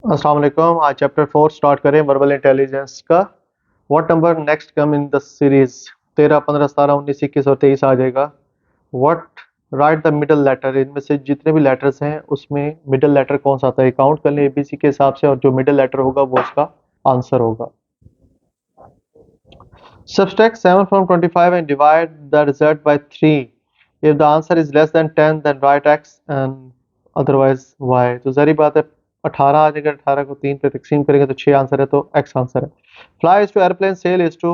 अस्सलाम वालेकुम। आज चैप्टर 4 स्टार्ट करें वर्बल इंटेलिजेंस का। What number next come in the series? 13, 15, 17, 19, 21 और 23 आ जाएगा। What write the middle letter, इनमें से जितने भी लेटर्स हैं उसमें मिडल लेटर कौन सा आता है, काउंट कर लें एबीसी के हिसाब से, और जो मिडल लेटर होगा वो उसका आंसर होगा। Subtract 7 from 25 and divide the result by 3. If the answer is less than 10 then write x and otherwise y. तो ज़ाहिर बात है 18 आ जाएगा, 18 को 3 पे तकसीम करेंगे तो 6 आंसर है, तो x आंसर है। Fly is to airplane, sail is to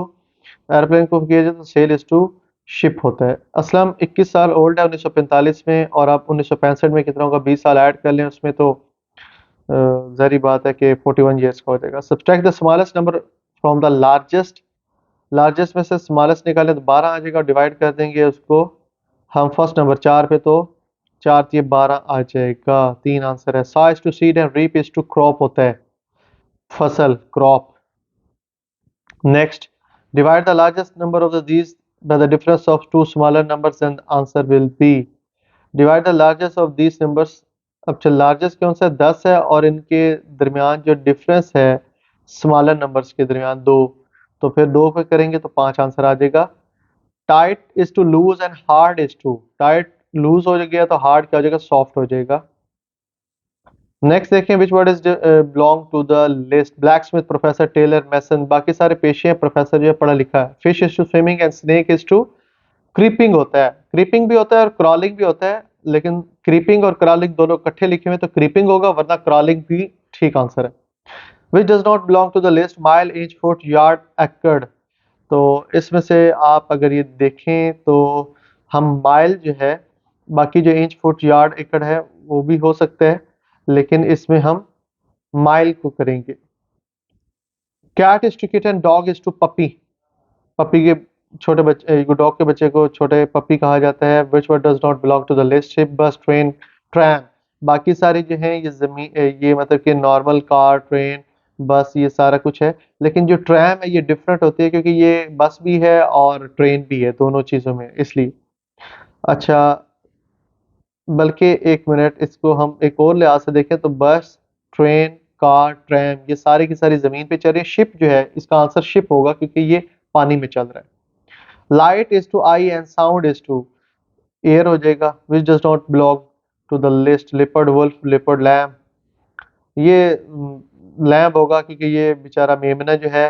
airplane को किया जाए तो सेल इज टू शिप होता है। असलम 21 साल ओल्ड है 1945 में, और आप 1965 में कितना होगा, 20 साल ऐड कर लें उसमें, तो ज़ाहिर बात है कि 41 ईयर्स का हो जाएगा। Subtract the smallest number from the largest, largest में से स्मॉलेस्ट निकालें तो 12 आ जाएगा, डिवाइड कर देंगे उसको हम फर्स्ट नंबर 4 पे, तो 4 ये 12 आ जाएगा, 3 आंसर है। Sow is to seed and reap is to crop होता है, फसल crop. Next, divide the largest number of these by the difference of two smaller numbers and the answer will be, divide the largest of these numbers। अब चल largest कौन सा है, 10 है, और इनके दरमियान जो डिफरेंस है स्मॉलर नंबर्स के दरमियान 2, तो फिर 2 पे करेंगे तो 5 आंसर आ जाएगा। Tight is to loose and hard is to, tight loose हो गया तो हार्ड क्या हो जाएगा, सॉफ्ट हो जाएगा। नेक्स्ट देखें, which word is belong to the list, black smith, professor, tailor, mason, बाकी सारे पेशे हैं, प्रोफेसर जो है पढ़ा लिखा है। Fish is to swimming and snake is to creeping होता है, क्रीपिंग भी होता है और क्रॉलिंग भी होता है, लेकिन क्रीपिंग और क्रॉलिंग दोनों इकट्ठे लिखे हुए तो क्रीपिंग होगा, वरना क्रॉलिंग भी ठीक आंसर है। Which does not belong to the list, mile, inch, foot, yard, acre, तो इसमें से आप अगर ये देखें तो हम माइल जो है, बाकी जो इंच, फुट, यार्ड, एकड़ है वो भी हो सकता है, लेकिन इसमें हम माइल को करेंगे। Cat is to kitten, dog is to puppy, puppy के छोटे बच्चे, डॉग के बच्चे को छोटे पपी कहा जाता है। Which word does not belong to the list, ship, bus, train, tram, बाकी सारी जो है ये जमीन, ये मतलब कि नॉर्मल कार, ट्रेन, बस, ये सारा कुछ है, लेकिन जो ट्रैम है ये डिफरेंट होती है क्योंकि ये बस भी है और ट्रेन भी है, दोनों चीज़ों में, इसलिए। अच्छा, बल्कि एक मिनट, इसको हम एक और लिहाज से देखें तो बस, ट्रेन, कार, ट्रैम, ये सारी की सारी ज़मीन पे चल रही है। शिप जो है इसका आंसर शिप होगा क्योंकि ये पानी में चल रहा है। Light is to eye and sound is to air हो जाएगा। Which does not belong to the list, leopard, wolf, leopard, lamb, ये लैम्प होगा क्योंकि ये बेचारा मेमना जो है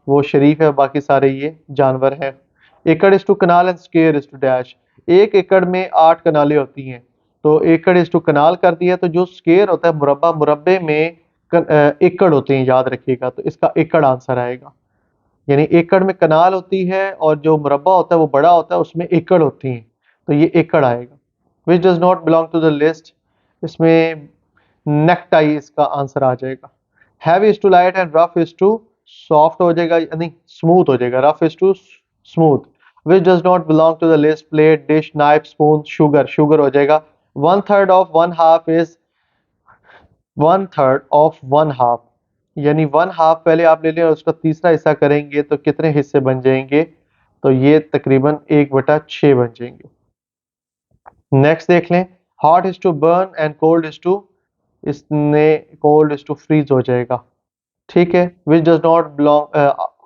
वो शरीफ है, बाकी सारे ये जानवर हैं। Acre is to kanal and square is to dash, एक एकड़ में 8 कनालें होती हैं, तो एकड़ इज टू कनाल कर दिया, तो जो स्केयर होता है मुरब्बा, मुरब्बे में एकड़ होते हैं, याद रखिएगा, तो इसका एकड़ आंसर आएगा। यानी एकड़ में कनाल होती है और जो मुरब्बा होता है वो बड़ा होता है, उसमें एकड़ होती हैं, तो ये एकड़ आएगा। Which does not belong to the list, इसमें नेकटाई इसका आंसर आ जाएगा। Heavy is to light and rough is to soft हो जाएगा, यानी स्मूथ हो जाएगा, rough is to smooth. Which does not belong to the list, plate, dish, knife, spoon, sugar, sugar हो जाएगा। One third of one half is, one third of one half, यानी one half पहले आप ले लें और उसका तीसरा हिस्सा करेंगे तो कितने हिस्से बन जाएंगे, तो ये तकरीबन 1/6 बन जाएंगे। नेक्स्ट देख लें, hot is to burn and cold is to, इसने कोल्ड इज टू फ्रीज हो जाएगा, ठीक है। Which does not belong,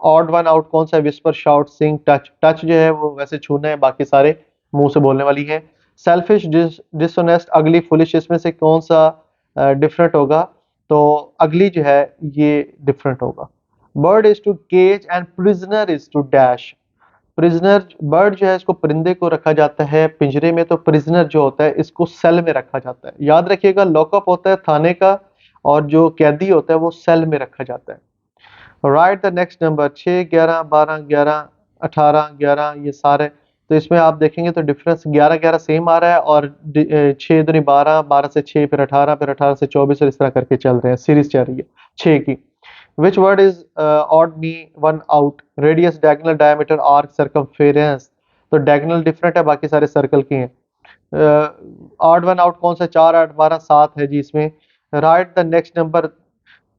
odd one out कौन सा है, whisper, shout, sing, touch, touch जो है वो वैसे छूना है, बाकी सारे मुंह से बोलने वाली है। सेल्फिश, डिसऑनेस्ट, अगली, फुलिश, इसमें से कौन सा डिफरेंट होगा, तो अगली जो है ये डिफरेंट होगा। Bird is to cage and prisoner is to dash, prisoner, bird जो है इसको परिंदे को रखा जाता है पिंजरे में, तो प्रिजनर जो होता है इसको सेल में रखा जाता है, याद रखिएगा। लॉकअप होता है थाने का, और जो कैदी होता है वो सेल में रखा जाता है। राइट द नेक्स्ट नंबर, 6, 11, 12, 11, 18, 11, ये सारे, तो इसमें आप देखेंगे तो डिफरेंस 11, 11 सेम आ रहा है, और 6 दूनी 12, 12 से 6, फिर 18, फिर 18 से 24, और इस तरह करके चल रहे हैं, सीरीज चल रही है 6 की। Which word is odd me one out? Radius, diagonal, diameter, arc, circumference, तो diagonal different है, बाकी सारे circle की हैं। odd one out कौन सा, 4, 8, 12, 7 है जी इसमें। Write the next number,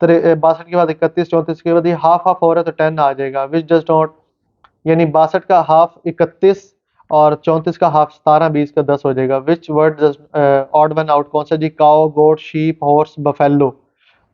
62 के बाद 31, 34 के बाद ये हाफ हाफ हो रहा है तो 10 आ जाएगा। Which does not, यानी 62 का हाफ 31 और 34 का हाफ 17, 20 का 10 हो जाएगा। Which word does odd one out कौन सा जी, cow, goat, sheep, horse, buffalo,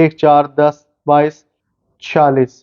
1 4 10 22 46.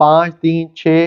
5 3 6،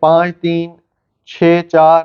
5 3 6 4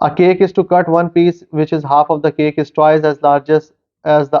A cake is to cut one piece which is half of the cake is twice as large as the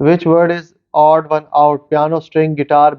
Which word is odd one out? Piano, string, guitar,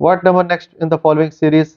What number next in the following series?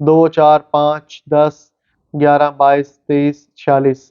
2 4 5 10 11 22 23 46.